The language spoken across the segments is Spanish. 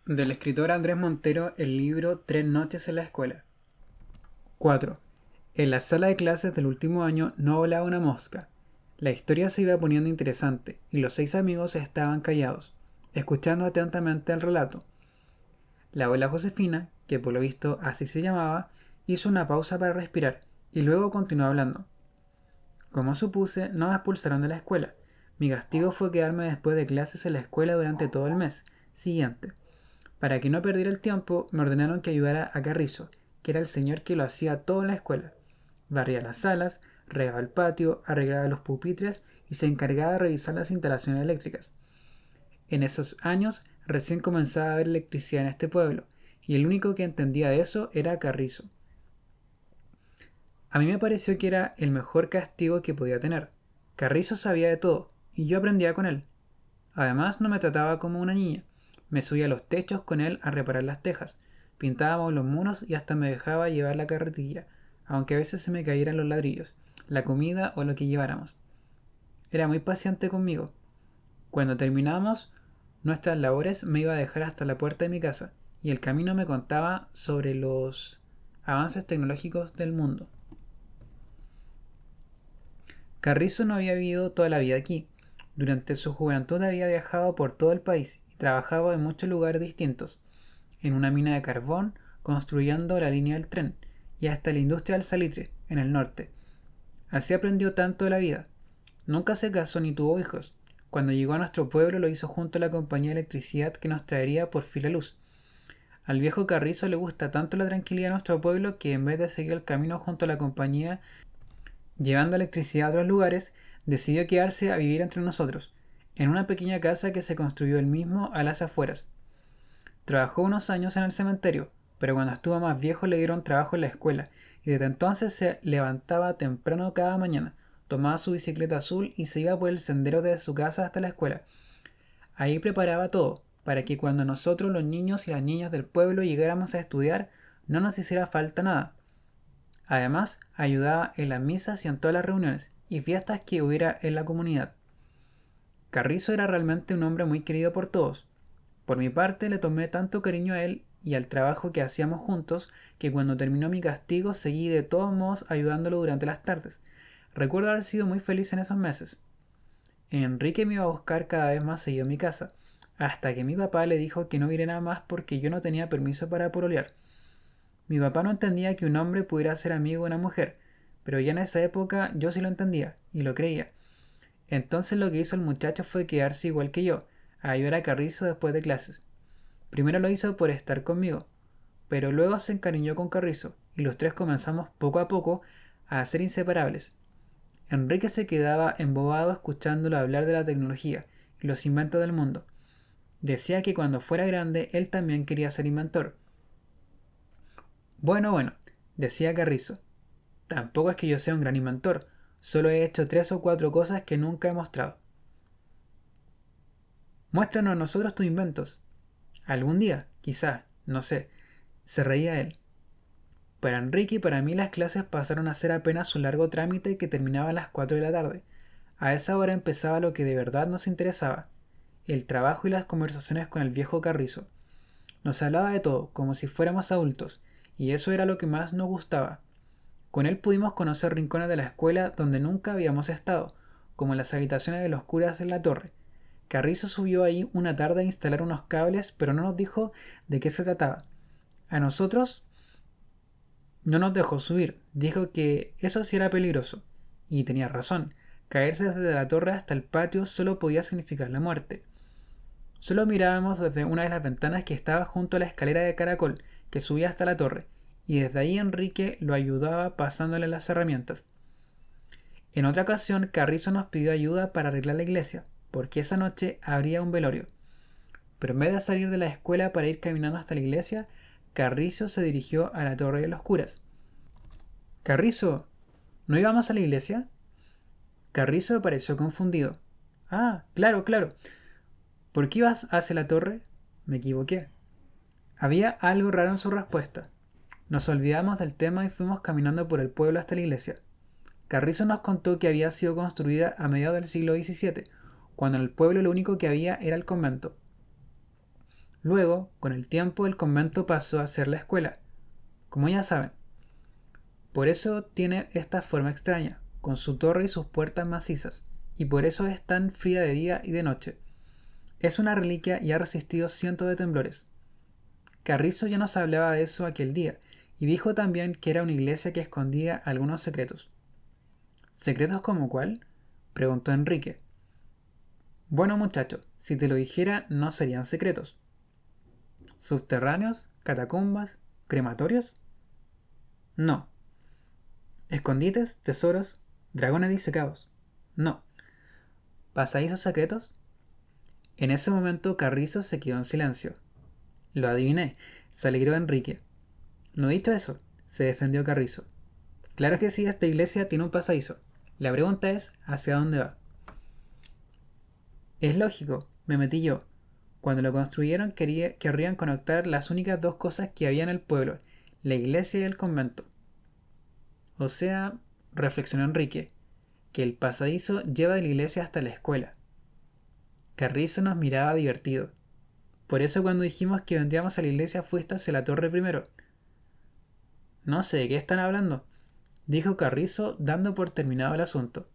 Del escritor Andrés Montero, el libro Tres noches en la escuela. 4. En la sala de clases del último año no volaba una mosca. La historia se iba poniendo interesante y los 6 amigos estaban callados, escuchando atentamente el relato. La abuela Josefina, que por lo visto así se llamaba, hizo una pausa para respirar y luego continuó hablando. Como supuse, no me expulsaron de la escuela. Mi castigo fue quedarme después de clases en la escuela durante todo el mes siguiente. Para que no perdiera el tiempo, me ordenaron que ayudara a Carrizo, que era el señor que lo hacía todo en la escuela. Barría las salas, regaba el patio, arreglaba los pupitres y se encargaba de revisar las instalaciones eléctricas. En esos años recién comenzaba a haber electricidad en este pueblo, y el único que entendía de eso era Carrizo. A mí me pareció que era el mejor castigo que podía tener. Carrizo sabía de todo, y yo aprendía con él. Además, no me trataba como una niña. Me subía a los techos con él a reparar las tejas. Pintábamos los muros y hasta me dejaba llevar la carretilla, aunque a veces se me cayeran los ladrillos, la comida o lo que lleváramos. Era muy paciente conmigo. Cuando terminamos nuestras labores me iba a dejar hasta la puerta de mi casa y el camino me contaba sobre los avances tecnológicos del mundo. Carrizo no había vivido toda la vida aquí. Durante su juventud había viajado por todo el país y trabajaba en muchos lugares distintos, en una mina de carbón, construyendo la línea del tren, y hasta la industria del salitre, en el norte. Así aprendió tanto de la vida. Nunca se casó ni tuvo hijos. Cuando llegó a nuestro pueblo lo hizo junto a la compañía de electricidad que nos traería por fin la luz. Al viejo Carrizo le gusta tanto la tranquilidad de nuestro pueblo que en vez de seguir el camino junto a la compañía llevando electricidad a otros lugares, decidió quedarse a vivir entre nosotros, en una pequeña casa que se construyó él mismo a las afueras. Trabajó unos años en el cementerio, pero cuando estuvo más viejo le dieron trabajo en la escuela, y desde entonces se levantaba temprano cada mañana, tomaba su bicicleta azul y se iba por el sendero desde su casa hasta la escuela. Ahí preparaba todo, para que cuando nosotros los niños y las niñas del pueblo llegáramos a estudiar, no nos hiciera falta nada. Además, ayudaba en las misas y en todas las reuniones y fiestas que hubiera en la comunidad. Carrizo era realmente un hombre muy querido por todos. Por mi parte, le tomé tanto cariño a él y al trabajo que hacíamos juntos que cuando terminó mi castigo seguí de todos modos ayudándolo durante las tardes. Recuerdo haber sido muy feliz en esos meses. Enrique me iba a buscar cada vez más seguido a mi casa, hasta que mi papá le dijo que no viniera más porque yo no tenía permiso para pololear. Mi papá no entendía que un hombre pudiera ser amigo de una mujer, pero ya en esa época yo sí lo entendía y lo creía. Entonces lo que hizo el muchacho fue quedarse igual que yo, a ayudar a Carrizo después de clases. Primero lo hizo por estar conmigo, pero luego se encariñó con Carrizo y los tres comenzamos poco a poco a ser inseparables. Enrique se quedaba embobado escuchándolo hablar de la tecnología y los inventos del mundo. Decía que cuando fuera grande él también quería ser inventor. Bueno, decía Carrizo. Tampoco es que yo sea un gran inventor, solo he hecho 3 o 4 cosas que nunca he mostrado. Muéstranos a nosotros tus inventos. Algún día, quizá, no sé. Se reía él. Para Enrique y para mí las clases pasaron a ser apenas un largo trámite que terminaba a las 4 de la tarde. A esa hora empezaba lo que de verdad nos interesaba, el trabajo y las conversaciones con el viejo Carrizo. Nos hablaba de todo, como si fuéramos adultos, y eso era lo que más nos gustaba. Con él pudimos conocer rincones de la escuela donde nunca habíamos estado, como las habitaciones de los curas en la torre. Carrizo subió ahí una tarde a instalar unos cables, pero no nos dijo de qué se trataba. A nosotros no nos dejó subir, dijo que eso sí era peligroso. Y tenía razón, caerse desde la torre hasta el patio solo podía significar la muerte. Solo mirábamos desde una de las ventanas que estaba junto a la escalera de caracol que subía hasta la torre, y desde ahí Enrique lo ayudaba pasándole las herramientas. En otra ocasión, Carrizo nos pidió ayuda para arreglar la iglesia, porque esa noche habría un velorio. Pero en vez de salir de la escuela para ir caminando hasta la iglesia, Carrizo se dirigió a la torre de los curas. Carrizo, ¿no íbamos a la iglesia? Carrizo pareció confundido. Ah, claro. ¿Por qué ibas hacia la torre? Me equivoqué. Había algo raro en su respuesta. Nos olvidamos del tema y fuimos caminando por el pueblo hasta la iglesia. Carrizo nos contó que había sido construida a mediados del siglo XVII, cuando en el pueblo lo único que había era el convento. Luego, con el tiempo, el convento pasó a ser la escuela, como ya saben. Por eso tiene esta forma extraña, con su torre y sus puertas macizas, y por eso es tan fría de día y de noche. Es una reliquia y ha resistido cientos de temblores. Carrizo ya nos hablaba de eso aquel día, y dijo también que era una iglesia que escondía algunos secretos. ¿Secretos como cuál? Preguntó Enrique. Bueno, muchacho, si te lo dijera no serían secretos. ¿Subterráneos? ¿Catacumbas? ¿Crematorios? No. ¿Escondites? ¿Tesoros? ¿Dragones disecados? No. ¿Pasadizos secretos? En ese momento Carrizo se quedó en silencio. Lo adiviné, se alegró Enrique. No he dicho eso, se defendió Carrizo. Claro que sí, esta iglesia tiene un pasadizo. La pregunta es, ¿hacia dónde va? Es lógico, me metí yo. Cuando lo construyeron querrían conectar las únicas dos cosas que había en el pueblo, la iglesia y el convento. O sea, reflexionó Enrique, que el pasadizo lleva de la iglesia hasta la escuela. Carrizo nos miraba divertido. Por eso cuando dijimos que vendríamos a la iglesia fuiste hacia la torre primero. No sé de qué están hablando, dijo Carrizo dando por terminado el asunto.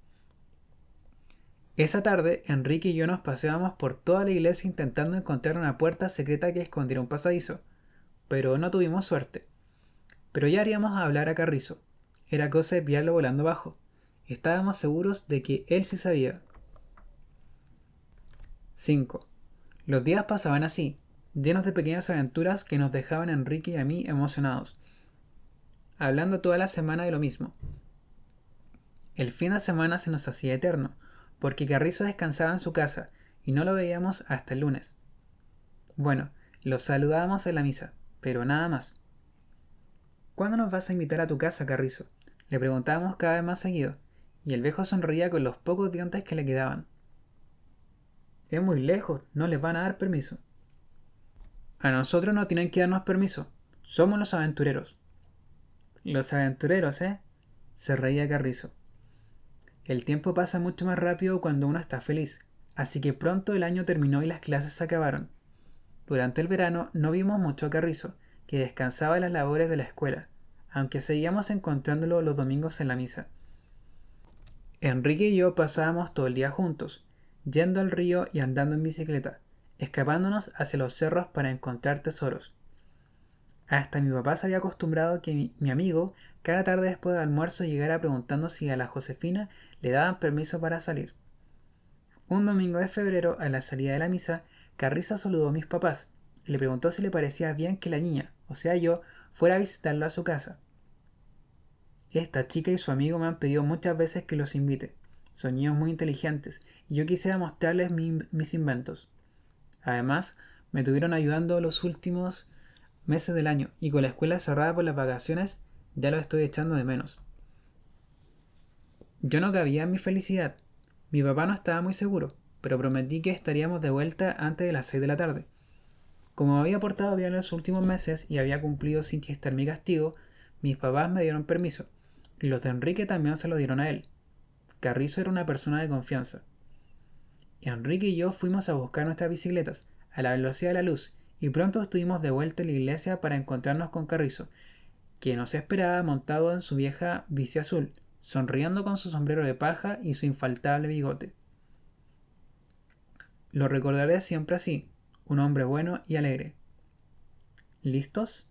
Esa tarde, Enrique y yo nos paseábamos por toda la iglesia intentando encontrar una puerta secreta que escondiera un pasadizo, pero no tuvimos suerte. Pero ya haríamos a hablar a Carrizo. Era cosa de pillarlo volando bajo. Estábamos seguros de que él sí sabía. 5. Los días pasaban así, llenos de pequeñas aventuras que nos dejaban a Enrique y a mí emocionados, hablando toda la semana de lo mismo. El fin de semana se nos hacía eterno, porque Carrizo descansaba en su casa y no lo veíamos hasta el lunes. Bueno, lo saludábamos en la misa, pero nada más. ¿Cuándo nos vas a invitar a tu casa, Carrizo? Le preguntábamos cada vez más seguido, y el viejo sonreía con los pocos dientes que le quedaban. Es muy lejos, no les van a dar permiso. A nosotros no tienen que darnos permiso, somos los aventureros. Los aventureros, ¿eh? Se reía Carrizo. El tiempo pasa mucho más rápido cuando uno está feliz, así que pronto el año terminó y las clases se acabaron. Durante el verano no vimos mucho a Carrizo, que descansaba en las labores de la escuela, aunque seguíamos encontrándolo los domingos en la misa. Enrique y yo pasábamos todo el día juntos, yendo al río y andando en bicicleta, escapándonos hacia los cerros para encontrar tesoros. Hasta mi papá se había acostumbrado a que mi amigo cada tarde después del almuerzo llegara preguntando si a la Josefina le daban permiso para salir. Un domingo de febrero, a la salida de la misa, Carriza saludó a mis papás y le preguntó si le parecía bien que la niña, o sea yo, fuera a visitarlo a su casa. Esta chica y su amigo me han pedido muchas veces que los invite. Son niños muy inteligentes y yo quisiera mostrarles mis inventos. Además, me tuvieron ayudando los últimos meses del año y con la escuela cerrada por las vacaciones ya los estoy echando de menos. Yo no cabía en mi felicidad. Mi papá no estaba muy seguro, pero prometí que estaríamos de vuelta antes de las 6 de la tarde. Como me había portado bien en los últimos meses y había cumplido sin chistar mi castigo, mis papás me dieron permiso, y los de Enrique también se lo dieron a él. Carrizo era una persona de confianza. Enrique y yo fuimos a buscar nuestras bicicletas, a la velocidad de la luz, y pronto estuvimos de vuelta en la iglesia para encontrarnos con Carrizo, que nos esperaba montado en su vieja bici azul, sonriendo con su sombrero de paja y su infaltable bigote. Lo recordaré siempre así, un hombre bueno y alegre. ¿Listos?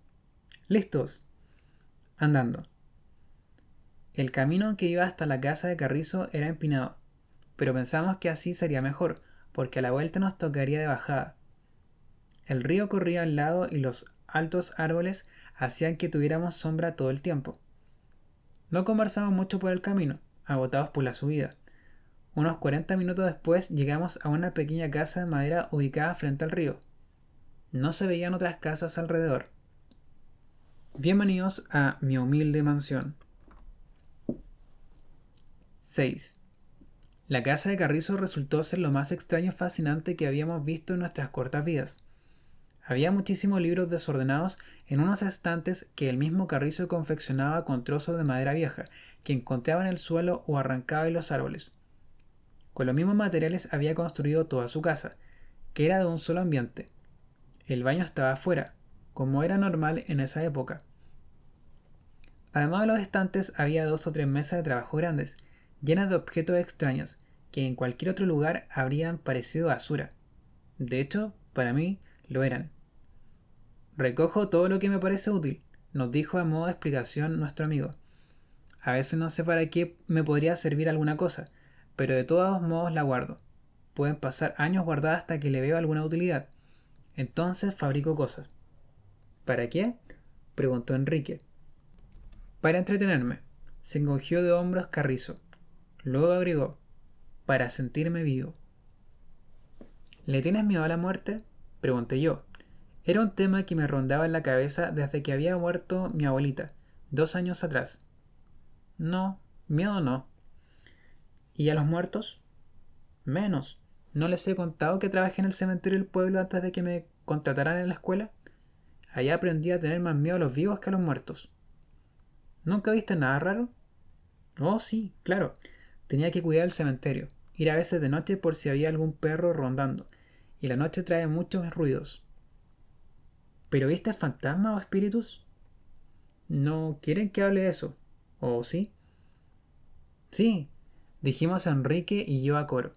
¡Listos! Andando. El camino que iba hasta la casa de Carrizo era empinado, pero pensamos que así sería mejor, porque a la vuelta nos tocaría de bajada. El río corría al lado y los altos árboles hacían que tuviéramos sombra todo el tiempo. No conversamos mucho por el camino, agotados por la subida. Unos 40 minutos después llegamos a una pequeña casa de madera ubicada frente al río. No se veían otras casas alrededor. Bienvenidos a mi humilde mansión. 6. La casa de Carrizo resultó ser lo más extraño y fascinante que habíamos visto en nuestras cortas vidas. Había muchísimos libros desordenados en unos estantes que el mismo Carrizo confeccionaba con trozos de madera vieja que encontraba en el suelo o arrancaba de los árboles. Con los mismos materiales había construido toda su casa, que era de un solo ambiente. El baño estaba afuera, como era normal en esa época. Además de los estantes había 2 o 3 mesas de trabajo grandes, llenas de objetos extraños, que en cualquier otro lugar habrían parecido basura. De hecho, para mí, lo eran. Recojo todo lo que me parece útil, nos dijo a modo de explicación nuestro amigo. A veces no sé para qué me podría servir alguna cosa, pero de todos modos la guardo. Pueden pasar años guardada hasta que le veo alguna utilidad. Entonces fabrico cosas. ¿Para qué? Preguntó Enrique. Para entretenerme. Se encogió de hombros Carrizo. Luego agregó, para sentirme vivo. ¿Le tienes miedo a la muerte? Pregunté yo. Era un tema que me rondaba en la cabeza desde que había muerto mi abuelita, 2 años atrás. No, miedo no. ¿Y a los muertos? Menos. ¿No les he contado que trabajé en el cementerio del pueblo antes de que me contrataran en la escuela? Allá aprendí a tener más miedo a los vivos que a los muertos. ¿Nunca viste nada raro? Oh, sí, claro. Tenía que cuidar el cementerio, ir a veces de noche por si había algún perro rondando, y la noche trae muchos ruidos. ¿Pero viste fantasmas o espíritus? ¿No quieren que hable de eso? ¿O sí? Sí, dijimos Enrique y yo a coro.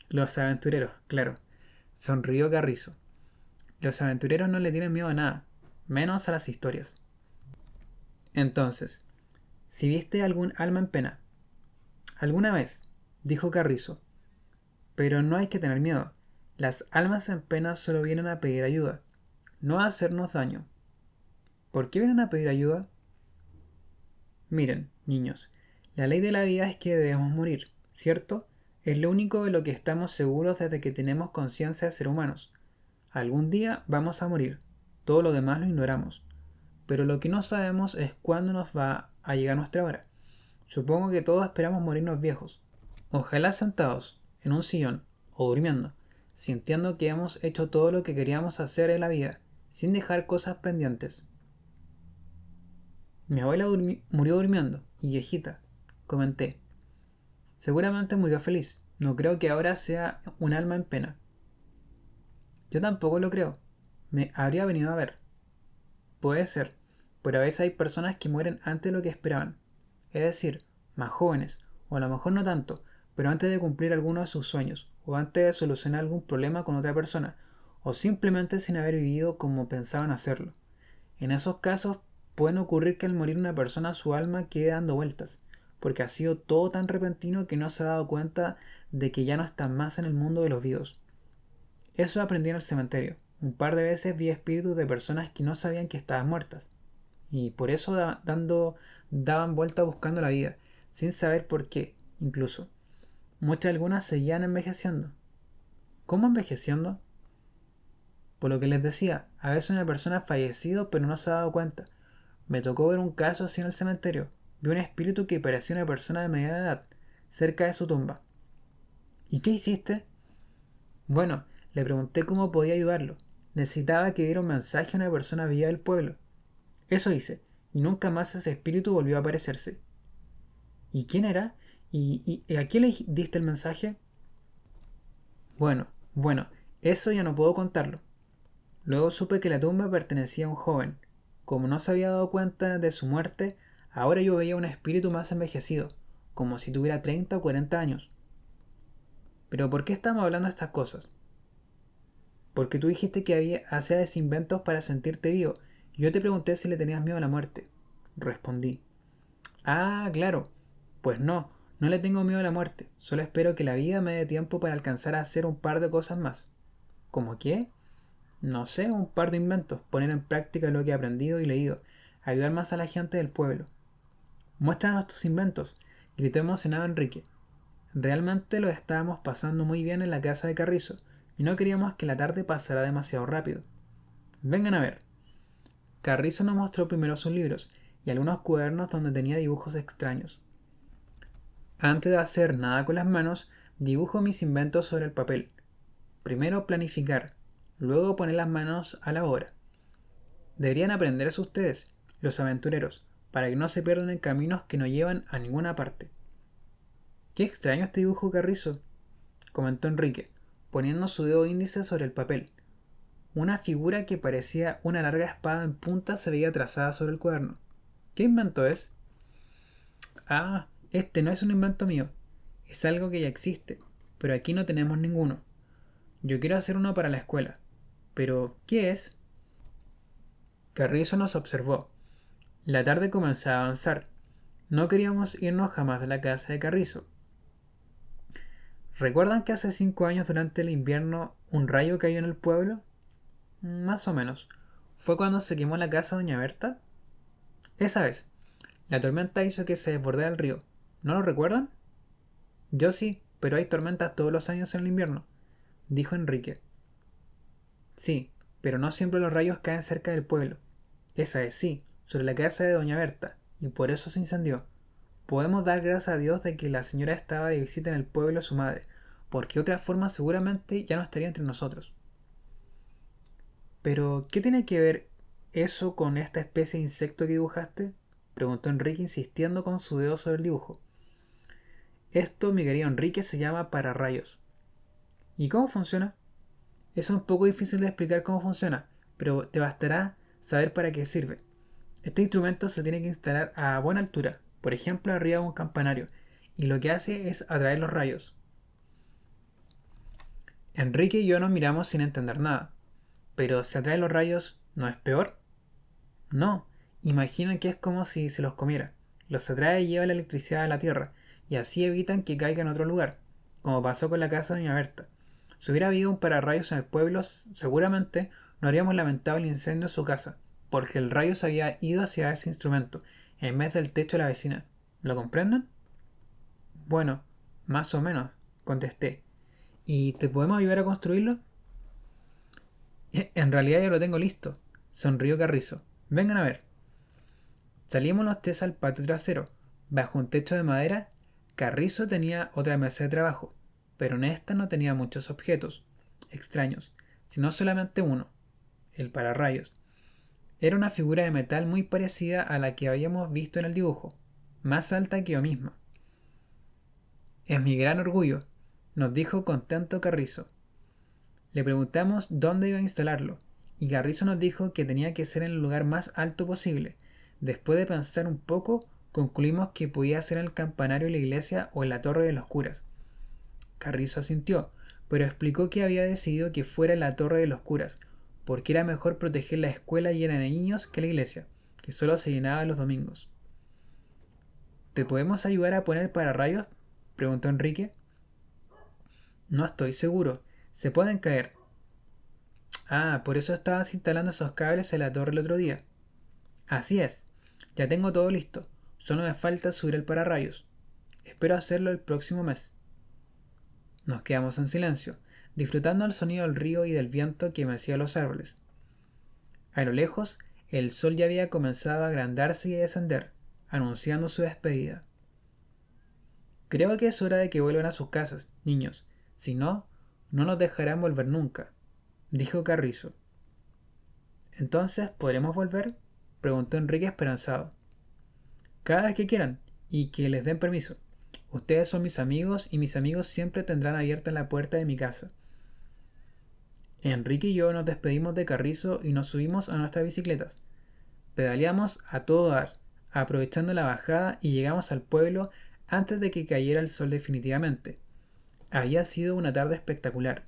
Los aventureros, claro. Sonrió Carrizo. Los aventureros no le tienen miedo a nada, menos a las historias. Entonces, si viste algún alma en pena, alguna vez, dijo Carrizo, pero no hay que tener miedo. Las almas en pena solo vienen a pedir ayuda, no a hacernos daño. ¿Por qué vienen a pedir ayuda? Miren, niños, la ley de la vida es que debemos morir, ¿cierto? Es lo único de lo que estamos seguros desde que tenemos conciencia de ser humanos. Algún día vamos a morir, todo lo demás lo ignoramos. Pero lo que no sabemos es cuándo nos va a llegar nuestra hora. Supongo que todos esperamos morirnos viejos. Ojalá sentados, en un sillón, o durmiendo, sintiendo que hemos hecho todo lo que queríamos hacer en la vida, sin dejar cosas pendientes. Mi abuela murió durmiendo, y viejita, comenté. Seguramente murió feliz. No creo que ahora sea un alma en pena. Yo tampoco lo creo. Me habría venido a ver. Puede ser, pero a veces hay personas que mueren antes de lo que esperaban. Es decir, más jóvenes, o a lo mejor no tanto, pero antes de cumplir alguno de sus sueños, o antes de solucionar algún problema con otra persona, o simplemente sin haber vivido como pensaban hacerlo. En esos casos pueden ocurrir que al morir una persona su alma quede dando vueltas, porque ha sido todo tan repentino que no se ha dado cuenta de que ya no está más en el mundo de los vivos. Eso aprendí en el cementerio. Un par de veces vi espíritus de personas que no sabían que estaban muertas, y por eso daban vuelta buscando la vida, sin saber por qué, incluso. Muchas algunas seguían envejeciendo. ¿Cómo envejeciendo? Por lo que les decía, a veces una persona ha fallecido pero no se ha dado cuenta. Me tocó ver un caso así en el cementerio. Vi un espíritu que parecía una persona de mediana edad, cerca de su tumba. ¿Y qué hiciste? Bueno, le pregunté cómo podía ayudarlo. Necesitaba que diera un mensaje a una persona viva del pueblo. Eso hice, y nunca más ese espíritu volvió a aparecerse. ¿Y quién era? ¿Y a quién le diste el mensaje? Bueno, eso ya no puedo contarlo. Luego supe que la tumba pertenecía a un joven. Como no se había dado cuenta de su muerte, ahora yo veía un espíritu más envejecido, como si tuviera 30 o 40 años. ¿Pero por qué estamos hablando de estas cosas? Porque tú dijiste que hacías inventos para sentirte vivo, y yo te pregunté si le tenías miedo a la muerte. Respondí. Ah, claro. Pues no, no le tengo miedo a la muerte, solo espero que la vida me dé tiempo para alcanzar a hacer un par de cosas más. ¿Cómo qué? No sé, un par de inventos, poner en práctica lo que he aprendido y leído, ayudar más a la gente del pueblo. Muéstranos tus inventos, gritó emocionado Enrique. Realmente lo estábamos pasando muy bien en la casa de Carrizo, y no queríamos que la tarde pasara demasiado rápido. Vengan a ver. Carrizo nos mostró primero sus libros y algunos cuadernos donde tenía dibujos extraños. Antes de hacer nada con las manos, dibujo mis inventos sobre el papel. Primero planificar, luego poner las manos a la obra. Deberían aprender eso ustedes, los aventureros, para que no se pierdan en caminos que no llevan a ninguna parte. Qué extraño este dibujo, Carrizo, comentó Enrique, poniendo su dedo índice sobre el papel. Una figura que parecía una larga espada en punta se veía trazada sobre el cuaderno. ¿Qué invento es? Ah, este no es un invento mío. Es algo que ya existe, pero aquí no tenemos ninguno. Yo quiero hacer uno para la escuela. Pero, ¿qué es? Carrizo nos observó. La tarde comenzaba a avanzar. No queríamos irnos jamás de la casa de Carrizo. ¿Recuerdan que hace 5 años durante el invierno un rayo cayó en el pueblo? Más o menos. ¿Fue cuando se quemó la casa de Doña Berta? Esa vez. La tormenta hizo que se desbordara el río. ¿No lo recuerdan? Yo sí, pero hay tormentas todos los años en el invierno, dijo Enrique. Sí, pero no siempre los rayos caen cerca del pueblo. Esa es sí, sobre la casa de Doña Berta, y por eso se incendió. Podemos dar gracias a Dios de que la señora estaba de visita en el pueblo de su madre, porque de otra forma seguramente ya no estaría entre nosotros. Pero, ¿qué tiene que ver eso con esta especie de insecto que dibujaste? Preguntó Enrique insistiendo con su dedo sobre el dibujo. Esto, mi querido Enrique, se llama pararrayos. ¿Y cómo funciona? Es un poco difícil de explicar cómo funciona, pero te bastará saber para qué sirve. Este instrumento se tiene que instalar a buena altura, por ejemplo arriba de un campanario, y lo que hace es atraer los rayos. Enrique y yo nos miramos sin entender nada. Pero si atrae los rayos, ¿no es peor? No, imaginen que es como si se los comiera. Los atrae y lleva la electricidad a la Tierra, y así evitan que caiga en otro lugar, como pasó con la casa de Doña Berta. Si hubiera habido un pararrayos en el pueblo, seguramente no habríamos lamentado el incendio en su casa, porque el rayo se había ido hacia ese instrumento, en vez del techo de la vecina. ¿Lo comprenden? Bueno, más o menos, contesté. ¿Y te podemos ayudar a construirlo? En realidad ya lo tengo listo, sonrió Carrizo. Vengan a ver. Salimos los tres al patio trasero. Bajo un techo de madera, Carrizo tenía otra mesa de trabajo, pero en esta no tenía muchos objetos extraños, sino solamente uno, el pararrayos. Era una figura de metal muy parecida a la que habíamos visto en el dibujo, más alta que yo misma. Es mi gran orgullo, nos dijo contento Carrizo. Le preguntamos dónde iba a instalarlo, y Carrizo nos dijo que tenía que ser en el lugar más alto posible. Después de pensar un poco, concluimos que podía ser en el campanario de la iglesia o en la torre de los curas. Carrizo asintió, pero explicó que había decidido que fuera en la torre de los curas, porque era mejor proteger la escuela llena de niños que la iglesia, que solo se llenaba los domingos. ¿Te podemos ayudar a poner pararrayos? Preguntó Enrique. No estoy seguro. Se pueden caer. Ah, por eso estabas instalando esos cables en la torre el otro día. Así es. Ya tengo todo listo. Solo me falta subir el pararrayos. Espero hacerlo el próximo mes. Nos quedamos en silencio, disfrutando el sonido del río y del viento que mecía los árboles. A lo lejos, el sol ya había comenzado a agrandarse y a descender, anunciando su despedida. Creo que es hora de que vuelvan a sus casas, niños. Si no, no nos dejarán volver nunca, dijo Carrizo. ¿Entonces podremos volver? Preguntó Enrique esperanzado. Cada vez que quieran, y que les den permiso. Ustedes son mis amigos y mis amigos siempre tendrán abierta la puerta de mi casa. Enrique y yo nos despedimos de Carrizo y nos subimos a nuestras bicicletas. Pedaleamos a todo dar, aprovechando la bajada y llegamos al pueblo antes de que cayera el sol definitivamente. Había sido una tarde espectacular.